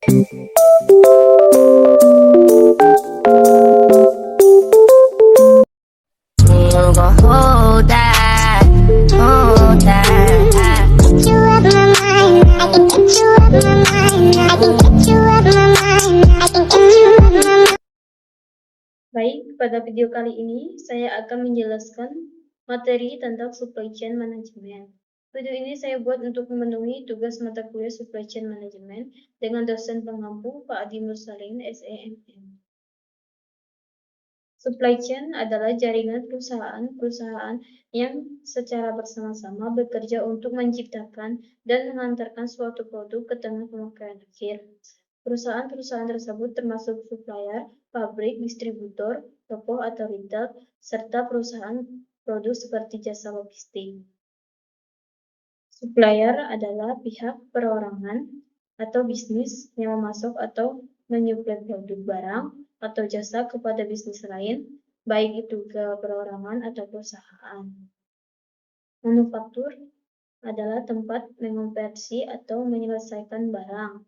Baik, pada video kali ini saya akan menjelaskan materi tentang supply chain management. Video ini saya buat untuk memenuhi tugas mata kuliah supply chain management dengan dosen pengampu Pak Adi Mursalin, SEMM. Supply chain adalah jaringan perusahaan-perusahaan yang secara bersama-sama bekerja untuk menciptakan dan mengantarkan suatu produk ke tengah pemakaian akhir. Perusahaan-perusahaan tersebut termasuk supplier, pabrik, distributor, toko atau retail, serta perusahaan produk seperti jasa logistik. Supplier adalah pihak perorangan atau bisnis yang memasok atau menyuplai produk barang atau jasa kepada bisnis lain, baik itu ke perorangan atau perusahaan. Manufaktur adalah tempat mengonversi atau menyelesaikan barang.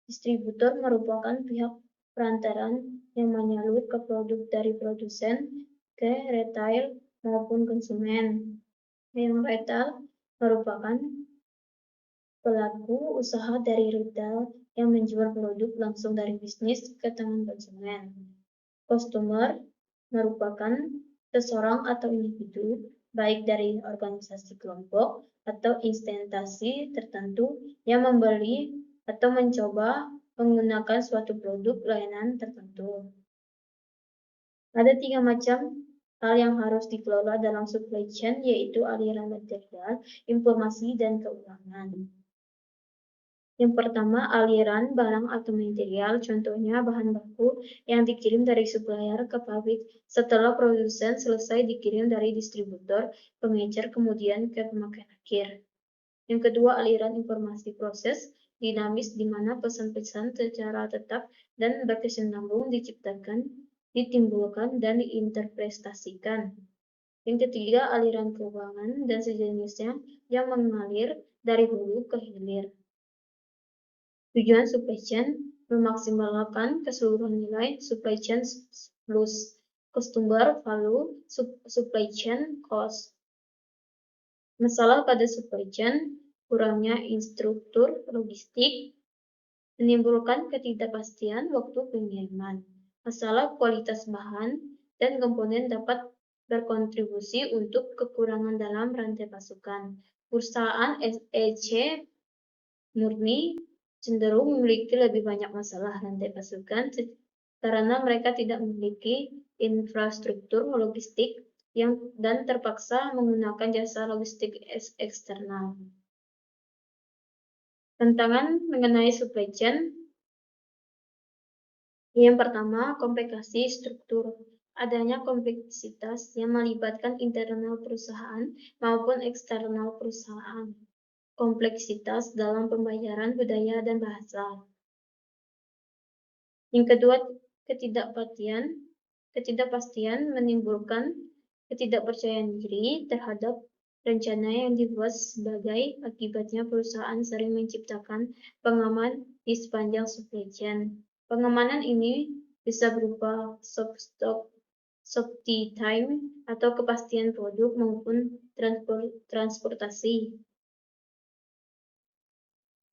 Distributor merupakan pihak perantaran yang menyalur ke produk dari produsen ke retail maupun konsumen. Yang retail merupakan pelaku usaha dari retail yang menjual produk langsung dari bisnis ke tangan konsumen. Customer merupakan seseorang atau individu, baik dari organisasi kelompok atau instansi tertentu yang membeli atau mencoba menggunakan suatu produk layanan tertentu. Ada 3 macam hal yang harus dikelola dalam supply chain, yaitu aliran material, informasi, dan keuangan. Yang pertama, aliran barang atau material, contohnya bahan baku yang dikirim dari supplier ke pabrik setelah produsen selesai dikirim dari distributor, pengecer, kemudian ke pemakaian akhir. Yang kedua, aliran informasi, proses dinamis di mana pesan-pesan secara tetap dan berkesinambungan diciptakan, ditimbulkan, dan diinterpretasikan. Yang ketiga, aliran keuangan dan sejenisnya yang mengalir dari hulu ke hilir. Tujuan supply chain memaksimalkan keseluruhan nilai supply chain plus customer value supply chain cost. Masalah pada supply chain, kurangnya instruktur logistik menimbulkan ketidakpastian waktu pengiriman. Masalah kualitas bahan dan komponen dapat berkontribusi untuk kekurangan dalam rantai pasokan. Perusahaan SEC murni cenderung memiliki lebih banyak masalah rantai pasokan karena mereka tidak memiliki infrastruktur logistik dan terpaksa menggunakan jasa logistik eksternal. Tantangan mengenai supply chain. Yang pertama, komplikasi struktur. Adanya kompleksitas yang melibatkan internal perusahaan maupun eksternal perusahaan. Kompleksitas dalam pembayaran budaya dan bahasa. Yang kedua, ketidakpastian menimbulkan ketidakpercayaan diri terhadap rencana yang dibuat sebagai akibatnya perusahaan sering menciptakan pengaman di sepanjang supply chain. Pengamanan ini bisa berupa safety time atau kepastian produk maupun transportasi.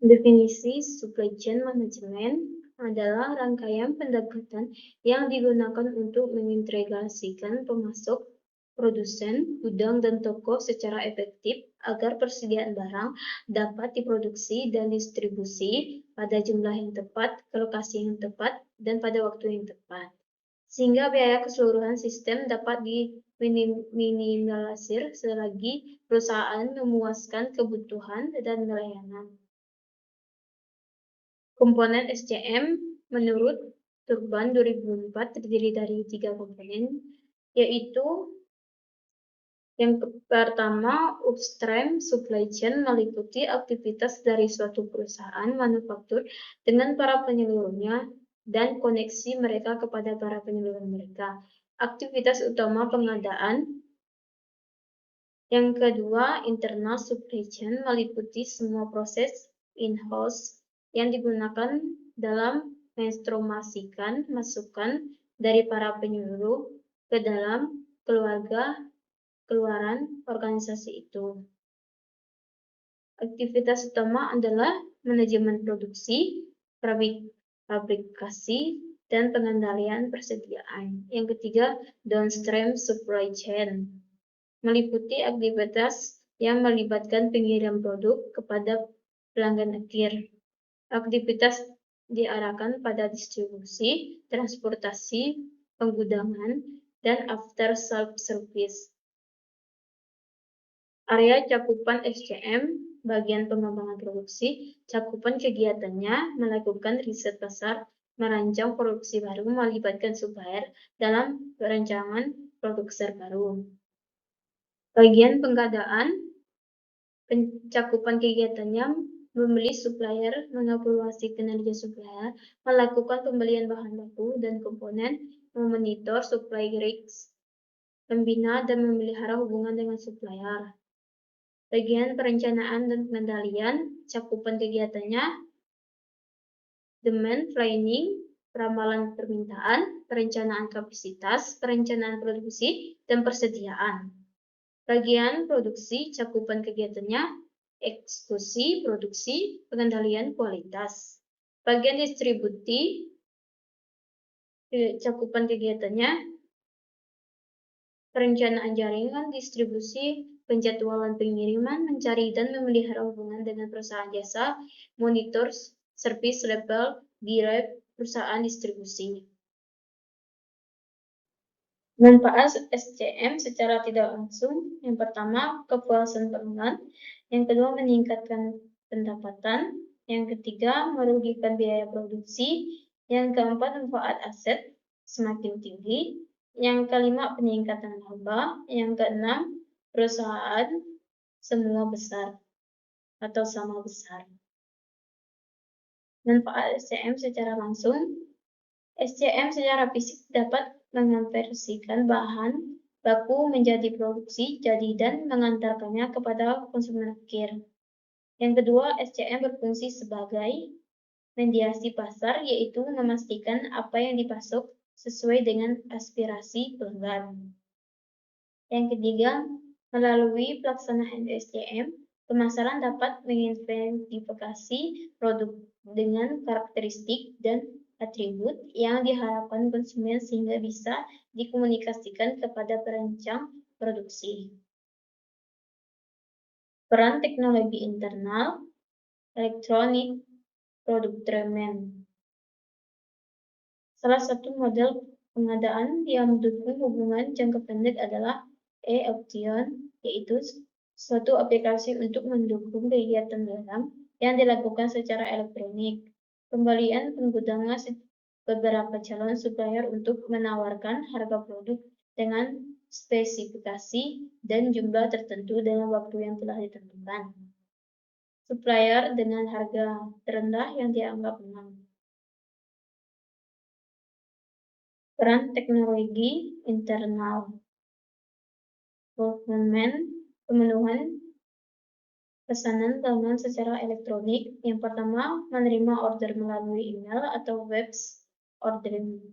Definisi supply chain management adalah rangkaian pendekatan yang digunakan untuk mengintegrasikan pemasok, produsen, gudang, dan toko secara efektif agar persediaan barang dapat diproduksi dan distribusi pada jumlah yang tepat, ke lokasi yang tepat, dan pada waktu yang tepat, sehingga biaya keseluruhan sistem dapat diminimalisir selagi perusahaan memuaskan kebutuhan dan layanan. Komponen SCM menurut Turban 2004 terdiri dari 3 komponen, yaitu yang pertama, upstream supply chain meliputi aktivitas dari suatu perusahaan manufaktur dengan para penyalurnya dan koneksi mereka kepada para penyalur mereka. Aktivitas utama pengadaan. Yang kedua, internal supply chain meliputi semua proses in-house yang digunakan dalam menginformasikan masukan dari para penyuluh ke dalam keluaran organisasi itu. Aktivitas utama adalah manajemen produksi, fabrikasi, dan pengendalian persediaan. Yang ketiga, downstream supply chain, meliputi aktivitas yang melibatkan pengirian produk kepada pelanggan akhir. Aktivitas diarahkan pada distribusi, transportasi, penggudangan, dan after sales service. Area cakupan SCM, bagian pengembangan produksi, cakupan kegiatannya melakukan riset pasar, merancang produksi baru, melibatkan supplier dalam perancangan produksi baru. Bagian pengadaan, cakupan kegiatannya membeli supplier, mengevaluasi kinerja supplier, melakukan pembelian bahan baku dan komponen, memonitor supply risks, membina dan memelihara hubungan dengan supplier. Bagian perencanaan dan pengendalian, cakupan kegiatannya, demand planning, ramalan permintaan, perencanaan kapasitas, perencanaan produksi, dan persediaan. Bagian produksi, cakupan kegiatannya, eksekusi produksi, pengendalian kualitas. Bagian distribusi, cakupan kegiatannya, perencanaan jaringan distribusi, penjadwalan pengiriman, mencari dan memelihara hubungan dengan perusahaan jasa, monitor service level, direct perusahaan distribusi. Manfaat SCM secara tidak langsung, yang pertama kepuasan pelanggan, yang kedua meningkatkan pendapatan, yang ketiga merugikan biaya produksi, yang keempat manfaat aset semakin tinggi, yang kelima peningkatan laba, yang keenam perusahaan semua besar atau sama besar. Manfaat SCM secara langsung, SCM secara fisik dapat mengonversikan bahan baku menjadi produksi jadi dan mengantarkannya kepada konsumen akhir. Yang kedua, SCM berfungsi sebagai mediasi pasar, yaitu memastikan apa yang dipasok sesuai dengan aspirasi pelanggan. Yang ketiga, melalui pelaksanaan SCM, pemasaran dapat mengidentifikasi produk dengan karakteristik dan atribut yang diharapkan konsumen sehingga bisa dikomunikasikan kepada perancang produksi. Peran teknologi internal, elektronik, product-driven. Salah satu model pengadaan yang mendukung hubungan jangka pendek adalah e-auction, yaitu suatu aplikasi untuk mendukung kegiatan dagang yang dilakukan secara elektronik. Pembelian penggunanya beberapa calon supplier untuk menawarkan harga produk dengan spesifikasi dan jumlah tertentu dalam waktu yang telah ditentukan. Supplier dengan harga terendah yang dianggap menang. Peran teknologi internal, fulfillment, pemenuhan pesanan pelanggan secara elektronik. Yang pertama, menerima order melalui email atau web ordering.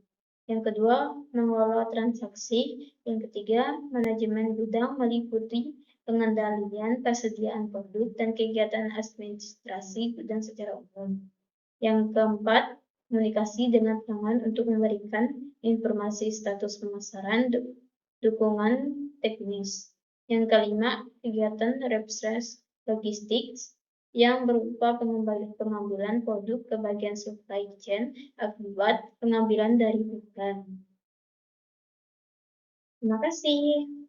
Yang kedua, mengelola transaksi. Yang ketiga, manajemen gudang meliputi pengendalian persediaan produk dan kegiatan administrasi gudang secara umum. Yang keempat, komunikasi dengan pelanggan untuk memberikan informasi status pemasaran, dukungan teknis. Yang kelima, kegiatan reverse logistik yang berupa pengambilan produk ke bagian supply chain akibat pengambilan dari pelanggan. Terima kasih.